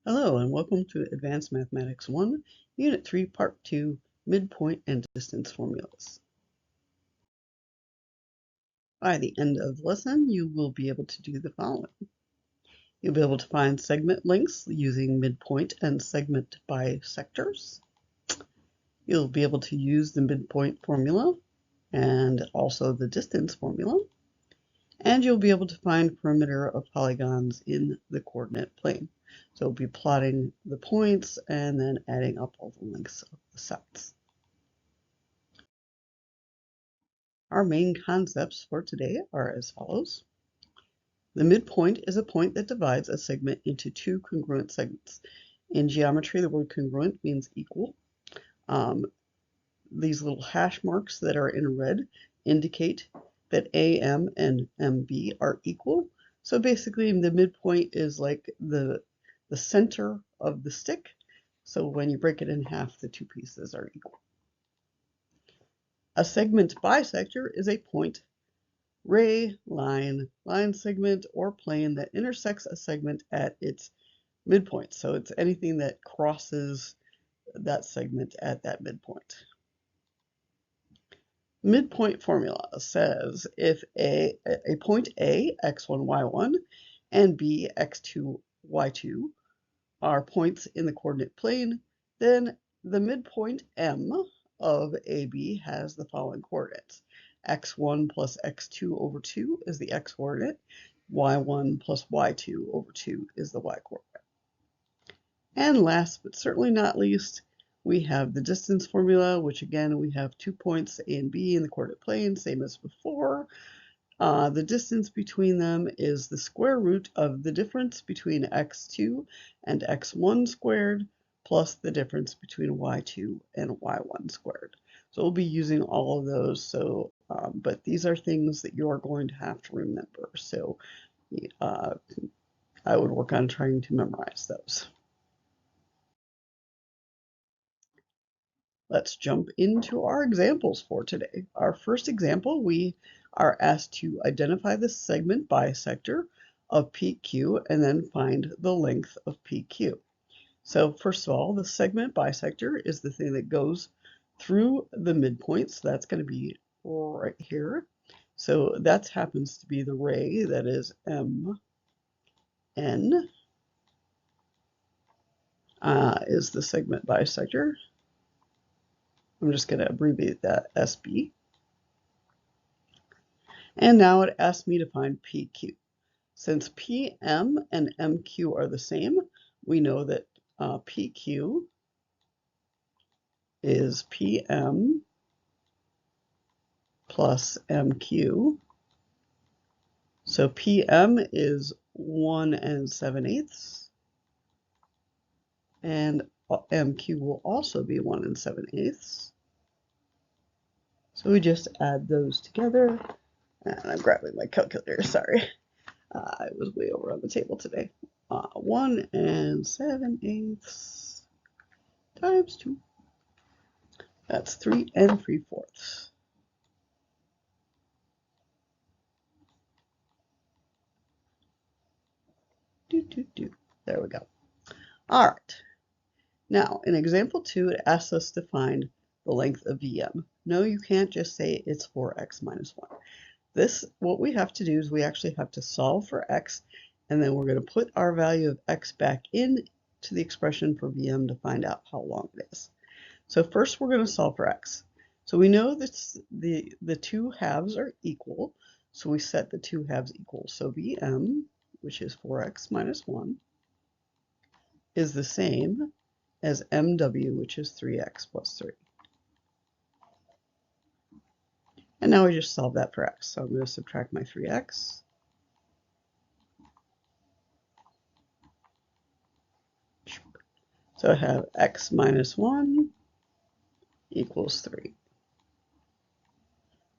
Hello and welcome to Advanced Mathematics 1, Unit 3, Part 2, Midpoint and Distance Formulas. By the end of the lesson, you will be able to do the following. You'll be able to find segment lengths using midpoint and segment bisectors. You'll be able to use the midpoint formula and also the distance formula. And you'll be able to find perimeter of polygons in the coordinate plane. So we'll be plotting the points and then adding up all the lengths of the sets. Our main concepts for today are as follows. The midpoint is a point that divides a segment into two congruent segments. In geometry, the word congruent means equal. These little hash marks that are in red indicate that AM and MB are equal. So basically, the midpoint is like the center of the stick. So when you break it in half, the two pieces are equal. A segment bisector is a point, ray, line segment, or plane that intersects a segment at its midpoint. So it's anything that crosses that segment at that midpoint. Midpoint formula says if a point A, x1, y1, and B, x2, y2 are points in the coordinate plane, then the midpoint M of AB has the following coordinates. x1 plus x2 over 2 is the x coordinate. y1 plus y2 over 2 is the y coordinate. And last but certainly not least, we have the distance formula, which again, we have 2 points A and B in the coordinate plane, same as before. The distance between them is the square root of the difference between x2 and x1 squared plus the difference between y2 and y1 squared. So we'll be using all of those. So, but these are things that you are going to have to remember. So I would work on trying to memorize those. Let's jump into our examples for today. Our first example, we are asked to identify the segment bisector of PQ and then find the length of PQ. So first of all, the segment bisector is the thing that goes through the midpoint. So that's going to be right here. So that happens to be the ray that is MN. Is the segment bisector. I'm just going to abbreviate that SB. And now it asks me to find PQ. Since PM and MQ are the same, we know that PQ is PM plus MQ. So PM is 1 7/8, and MQ will also be 1 7/8. So we just add those together. And I'm grabbing my calculator, sorry. I was way over on the table today. 1 7/8 times 2. That's 3 3/4. There we go. All right. Now, in example 2, it asks us to find the length of VM. No, you can't just say it's 4x minus 1. What we have to do is we actually have to solve for x, and then we're going to put our value of x back into the expression for VM to find out how long it is. So first we're going to solve for x. So we know that the two halves are equal, so we set the two halves equal. So VM, which is 4x minus 1, is the same as MW, which is 3x plus 3. And now we just solve that for x. So I'm going to subtract my 3x. So I have x minus 1 equals 3.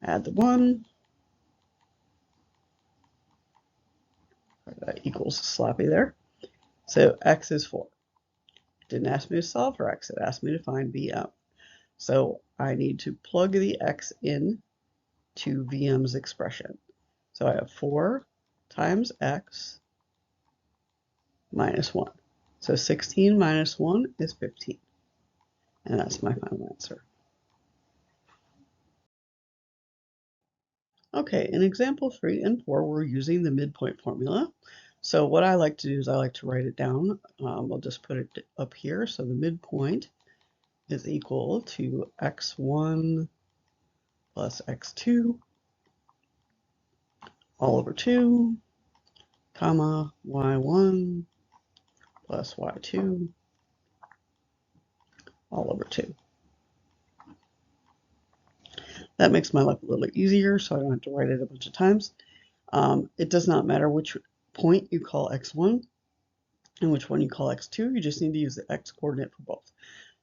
Add the 1. That equals sloppy there. So x is 4. It didn't ask me to solve for x. It asked me to find VM. So I need to plug the x in to VM's expression. So I have 4 times x minus 1. So 16 minus 1 is 15. And that's my final answer. Okay, in example 3 and 4, we're using the midpoint formula. So what I like to do is I like to write it down. I'll just put it up here. So the midpoint is equal to x1 plus x2 all over 2, comma, y1 plus y2 all over 2. That makes my life a little easier, so I don't have to write it a bunch of times. It does not matter which point you call x1 and which one you call x2. You just need to use the x coordinate for both.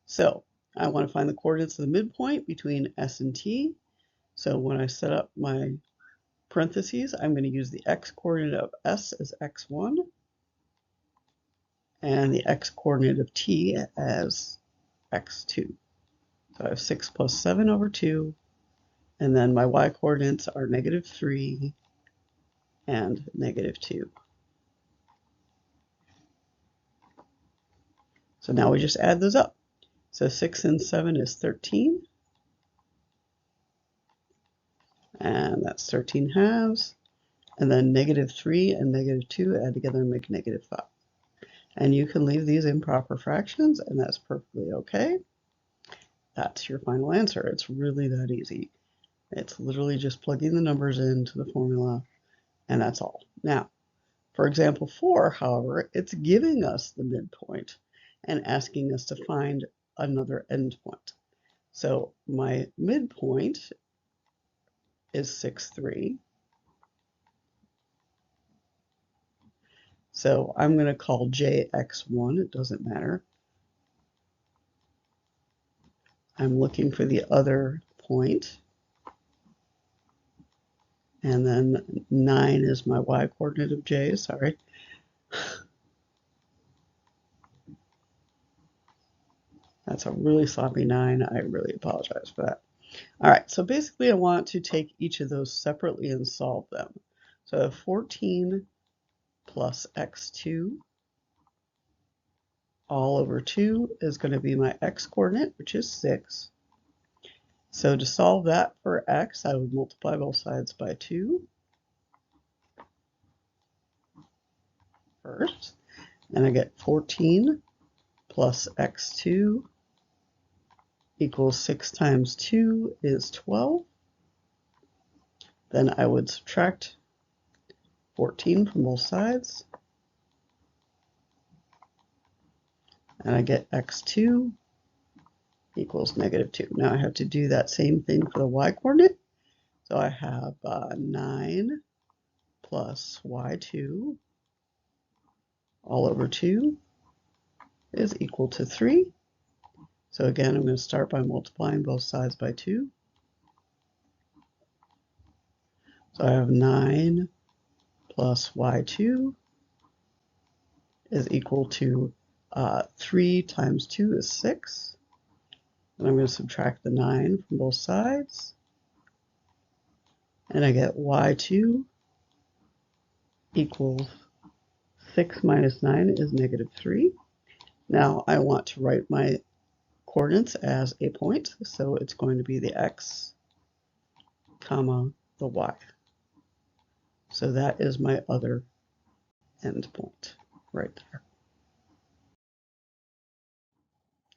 So I want to find the coordinates of the midpoint between s and t. So when I set up my parentheses, I'm going to use the x coordinate of s as x1 and the x coordinate of t as x2. So I have 6 plus 7 over 2, and then my y coordinates are -3 and -2. So now we just add those up. So 6 and 7 is 13, and that's 13 halves. And then -3 and -2 add together and make -5. And you can leave these improper fractions, and that's perfectly okay. That's your final answer. It's really that easy. It's literally just plugging the numbers into the formula, and that's all. Now, for example 4, however, it's giving us the midpoint and asking us to find another endpoint. So my midpoint is 6, 3. So I'm going to call jx1. It doesn't matter. I'm looking for the other point. And then 9 is my y coordinate of j, sorry. That's a really sloppy 9. I really apologize for that. All right, so basically I want to take each of those separately and solve them. So 14 plus x2 all over 2 is going to be my x coordinate, which is 6. So to solve that for x, I would multiply both sides by 2 first, and I get 14 plus x2 equals 6 times 2 is 12. Then I would subtract 14 from both sides, and I get x2 equals -2. Now I have to do that same thing for the y coordinate. So I have 9 plus y2 all over 2 is equal to 3. So again, I'm going to start by multiplying both sides by 2. So I have 9 plus y2 is equal to 3 times 2 is 6. And I'm going to subtract the 9 from both sides. And I get y2 equals 6 minus 9 is -3. Now I want to write my coordinates as a point, so it's going to be the x, comma, the y. So that is my other endpoint right there.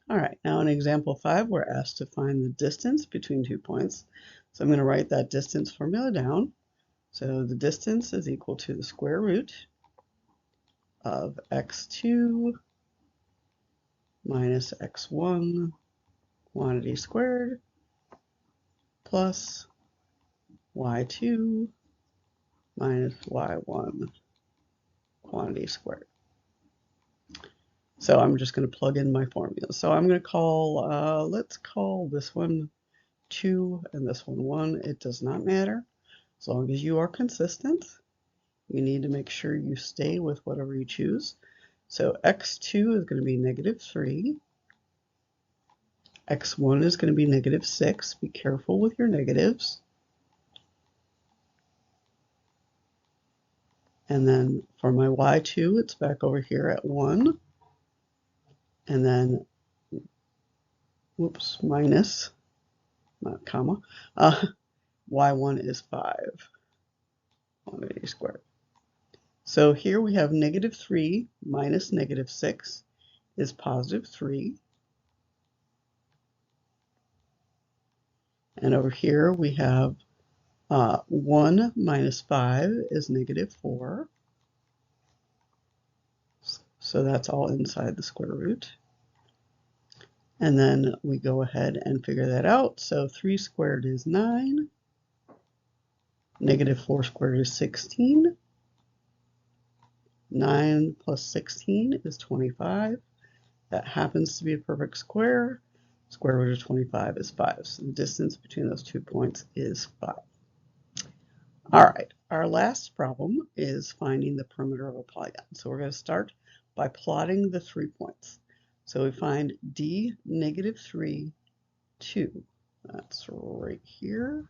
All right, now in example 5, we're asked to find the distance between 2 points. So I'm going to write that distance formula down. So the distance is equal to the square root of x2 minus x1 quantity squared plus y2 minus y1 quantity squared. So I'm just going to plug in my formula. So I'm going to call, let's call this one 2 and this one 1. It does not matter. As long as you are consistent, you need to make sure you stay with whatever you choose. So x2 is going to be -3. x1 is going to be -6. Be careful with your negatives. And then for my y2, it's back over here at 1. and then, whoops, minus, not comma, y1 is 5, 180 squared. So here we have negative 3 minus negative 6 is positive 3. And over here we have 1 minus 5 is negative 4. So that's all inside the square root. And then we go ahead and figure that out. So 3 squared is 9. Negative 4 squared is 16. 9 plus 16 is 25. That happens to be a perfect square. Square root of 25 is 5. So the distance between those 2 points is 5. All right, our last problem is finding the perimeter of a polygon. So we're going to start by plotting the 3 points. So we find D, negative 3, 2. That's right here.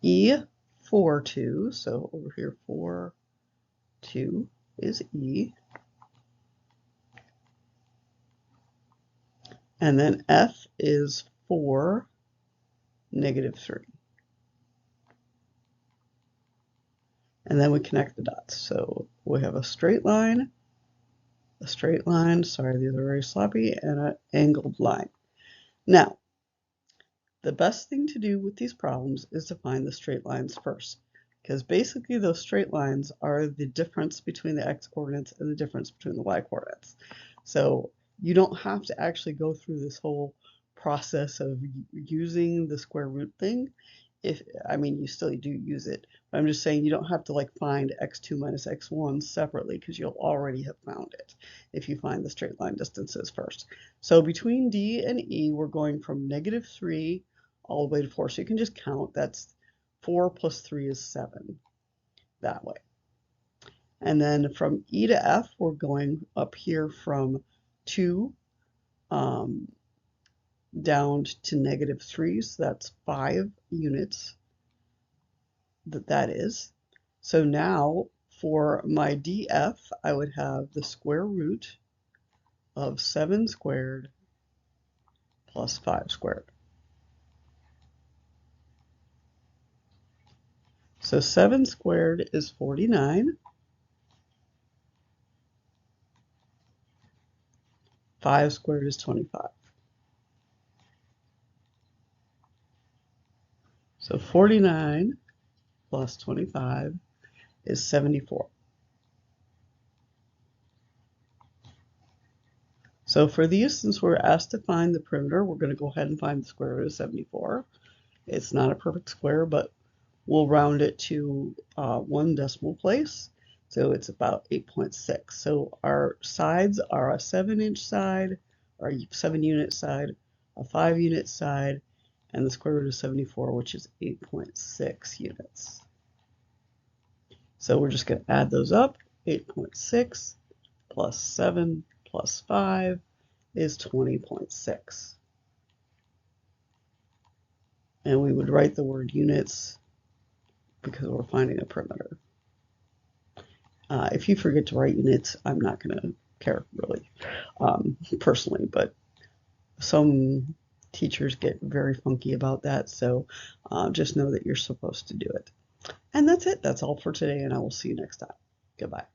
E, 4, 2. So over here, 4, 2 is E. And then F is 4, negative 3. And then we connect the dots. So we have a straight line, sorry, these are very sloppy, and an angled line. Now, the best thing to do with these problems is to find the straight lines first, because basically those straight lines are the difference between the x-coordinates and the difference between the y-coordinates. So you don't have to actually go through this whole process of using the square root thing. You still do use it, but I'm just saying you don't have to like find x2 minus x1 separately, because you'll already have found it if you find the straight line distances first. So between D and E, we're going from negative 3 all the way to 4. So you can just count. That's 4 plus 3 is 7 that way. And then from E to F, we're going up here from 2 down to negative 3, so that's 5 units that is. So now for my DF, I would have the square root of 7 squared plus 5 squared. So 7 squared is 49. 5 squared is 25. So 49 plus 25 is 74. So for these, since we're asked to find the perimeter, we're going to go ahead and find the square root of 74. It's not a perfect square, but we'll round it to 1 decimal place. So it's about 8.6. So our sides are a 7-inch side, or 7-unit side, a 5-unit side, and the square root of 74, which is 8.6 units. So we're just going to add those up. 8.6 plus 7 plus 5 is 20.6. And we would write the word units because we're finding a perimeter. If you forget to write units, I'm not going to care really, personally, but some teachers get very funky about that, so just know that you're supposed to do it. And that's it. That's all for today, and I will see you next time. Goodbye.